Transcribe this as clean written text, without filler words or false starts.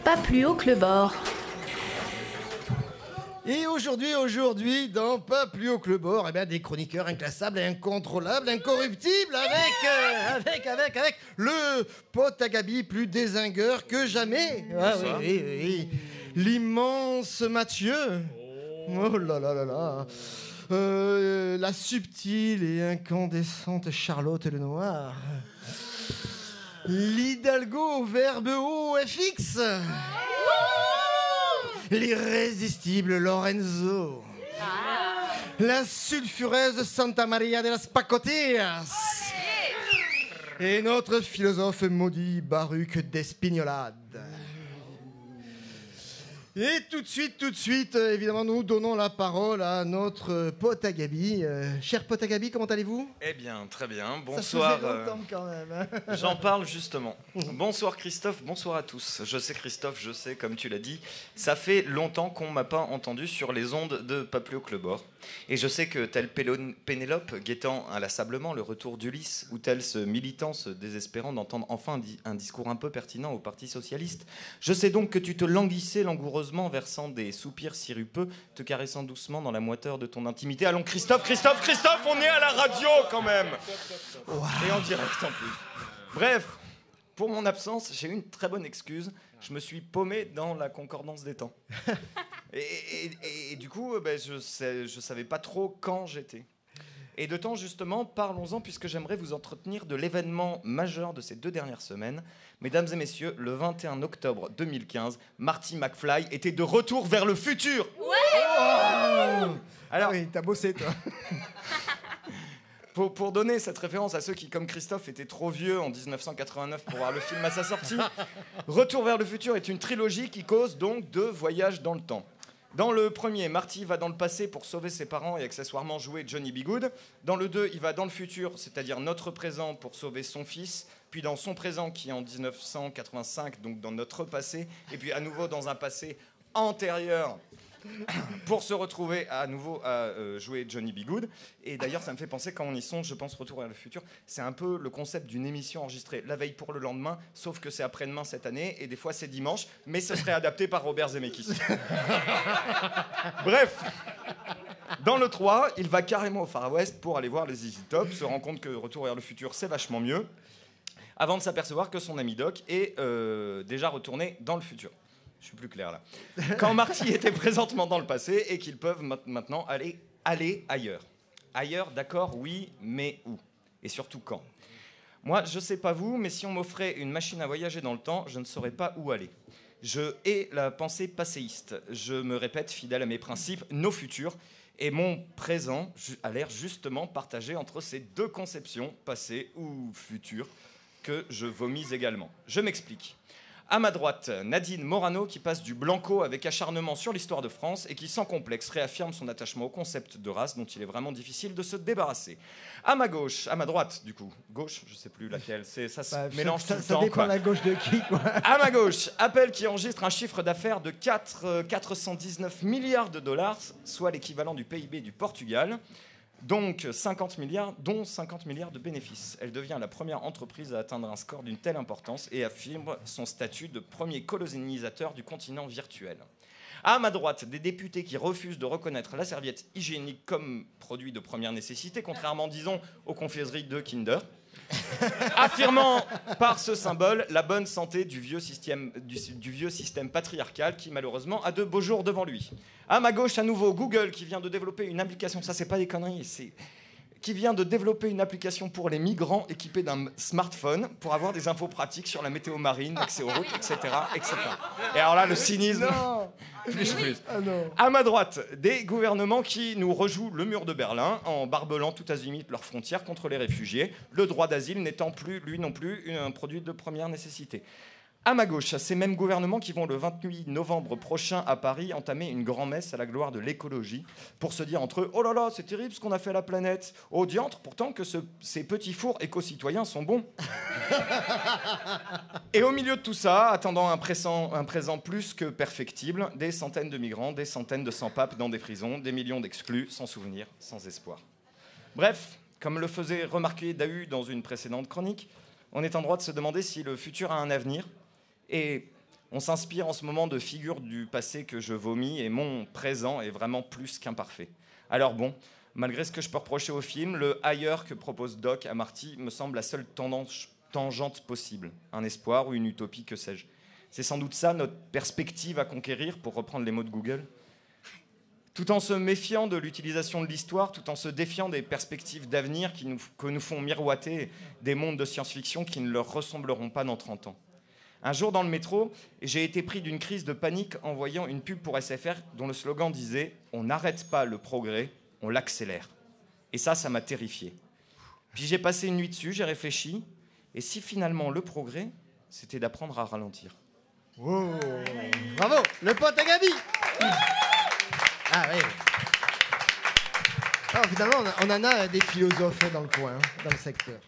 Pas plus haut que le bord. Et aujourd'hui, dans Pas plus haut que le bord, eh bien, des chroniqueurs inclassables, incontrôlables, incorruptibles, avec le pote à Gabi plus dézingueur que jamais. Ah, oui. L'immense Mathieu. Oh là là là là. La subtile et incandescente Charlotte Lenoir. L'Hidalgo au verbe haut FX. L'irrésistible Lorenzo. La sulfureuse Santa Maria de las Pacotillas. Et notre philosophe maudit Baruch d'Espignolade. Et tout de suite, évidemment, nous donnons la parole à notre pote à Gabi. Cher pote à Gabi, comment allez-vous ? Eh bien, très bien. Bonsoir. Ça faisait longtemps quand même. Hein. J'en parle justement. Bonsoir Christophe, bonsoir à tous. Je sais Christophe, je sais, comme tu l'as dit, ça fait longtemps qu'on m'a pas entendu sur les ondes de Pas plus haut que le bord. Et je sais que tel Pénélope, guettant inlassablement le retour d'Ulysse, ou tel ce militant se désespérant d'entendre enfin un discours un peu pertinent au Parti Socialiste, je sais donc que tu te languissais langoureusement, versant des soupirs sirupeux, te caressant doucement dans la moiteur de ton intimité. Allons Christophe, on est à la radio quand même. Et en direct en plus. Bref, pour mon absence, j'ai eu une très bonne excuse. Je me suis paumé dans la concordance des temps. Et du coup, je savais pas trop quand j'étais. Et de temps, justement, parlons-en, puisque j'aimerais vous entretenir de l'événement majeur de ces 2 dernières semaines. Mesdames et messieurs, le 21 octobre 2015, Marty McFly était de retour vers le futur. Ouais. Oh. Alors, oui, t'as bossé, toi. Pour donner cette référence à ceux qui, comme Christophe, étaient trop vieux en 1989 pour voir le film à sa sortie, Retour vers le futur est une trilogie qui cause donc de voyages dans le temps. Dans le premier, Marty va dans le passé pour sauver ses parents et accessoirement jouer Johnny B. Goode. Dans le 2, il va dans le futur, c'est-à-dire notre présent, pour sauver son fils. Puis dans son présent, qui est en 1985, donc dans notre passé. Et puis à nouveau dans un passé antérieur, pour se retrouver à nouveau à jouer Johnny B. Goode. Et d'ailleurs, ça me fait penser, quand on y songe, je pense Retour vers le futur, c'est un peu le concept d'une émission enregistrée la veille pour le lendemain, sauf que c'est après-demain cette année, et des fois c'est dimanche, mais ce serait adapté par Robert Zemeckis. Bref, dans le 3, il va carrément au Far West pour aller voir les ZZ Top, se rend compte que Retour vers le futur, c'est vachement mieux, avant de s'apercevoir que son ami Doc est déjà retourné dans le futur. Je suis plus clair là. Quand Marty était présentement dans le passé et qu'ils peuvent maintenant aller ailleurs. Ailleurs, d'accord, oui, mais où ? Et surtout quand ? Moi, je sais pas vous, mais si on m'offrait une machine à voyager dans le temps, je ne saurais pas où aller. Je hais la pensée passéiste. Je me répète, fidèle à mes principes, nos futurs. Et mon présent a l'air justement partagé entre ces 2 conceptions, passé ou futur, que je vomis également. Je m'explique. À ma droite, Nadine Morano qui passe du blanco avec acharnement sur l'histoire de France et qui sans complexe réaffirme son attachement au concept de race dont il est vraiment difficile de se débarrasser. À ma gauche, à ma droite du coup, gauche, je sais plus laquelle, ça se mélange tout le temps. Ça dépend la gauche de qui quoi. À ma gauche, Apple qui enregistre un chiffre d'affaires de 419 milliards de dollars, soit l'équivalent du PIB du Portugal. Donc 50 milliards, dont 50 milliards de bénéfices. Elle devient la première entreprise à atteindre un score d'une telle importance et affirme son statut de premier colonisateur du continent virtuel. À ma droite, des députés qui refusent de reconnaître la serviette hygiénique comme produit de première nécessité, contrairement, disons, aux confiseries de Kinder, affirmant par ce symbole la bonne santé du vieux système patriarcal qui malheureusement a de beaux jours devant lui. À ma gauche, à nouveau, Google qui vient de développer une application, ça c'est pas des conneries, qui vient de développer une application pour les migrants équipés d'un smartphone pour avoir des infos pratiques sur la météo marine, l'accès aux routes, etc., etc. Et alors là, le cynisme... Non. Plus. Ah non. À ma droite, des gouvernements qui nous rejouent le mur de Berlin en barbelant tout azimut leurs frontières contre les réfugiés, le droit d'asile n'étant plus, lui non plus, un produit de première nécessité. À ma gauche, ces mêmes gouvernements qui vont le 28 novembre prochain à Paris entamer une grand-messe à la gloire de l'écologie pour se dire entre eux « Oh là là, c'est terrible ce qu'on a fait à la planète !» Au diantre, pourtant, que ces petits fours éco-citoyens sont bons. Et au milieu de tout ça, attendant un présent plus que perfectible, des centaines de migrants, des centaines de sans-papes dans des prisons, des millions d'exclus, sans souvenir, sans espoir. Bref, comme le faisait remarquer Dahu dans une précédente chronique, on est en droit de se demander si le futur a un avenir. Et On s'inspire en ce moment de figures du passé que je vomis et mon présent est vraiment plus qu'imparfait. Alors bon, malgré ce que je peux reprocher au film, le ailleurs que propose Doc à Marty me semble la seule tangente possible. Un espoir ou une utopie, que sais-je. C'est sans doute ça notre perspective à conquérir, pour reprendre les mots de Google. Tout en se méfiant de l'utilisation de l'histoire, tout en se défiant des perspectives d'avenir que nous font miroiter des mondes de science-fiction qui ne leur ressembleront pas dans 30 ans. Un jour dans le métro, j'ai été pris d'une crise de panique en voyant une pub pour SFR dont le slogan disait « On n'arrête pas le progrès, on l'accélère ». Et ça m'a terrifié. Puis j'ai passé une nuit dessus, j'ai réfléchi, et si finalement le progrès, c'était d'apprendre à ralentir. Wow. Bravo, le pote à Gabi. Ah oui. Alors, finalement, on en a des philosophes dans le coin, dans le secteur.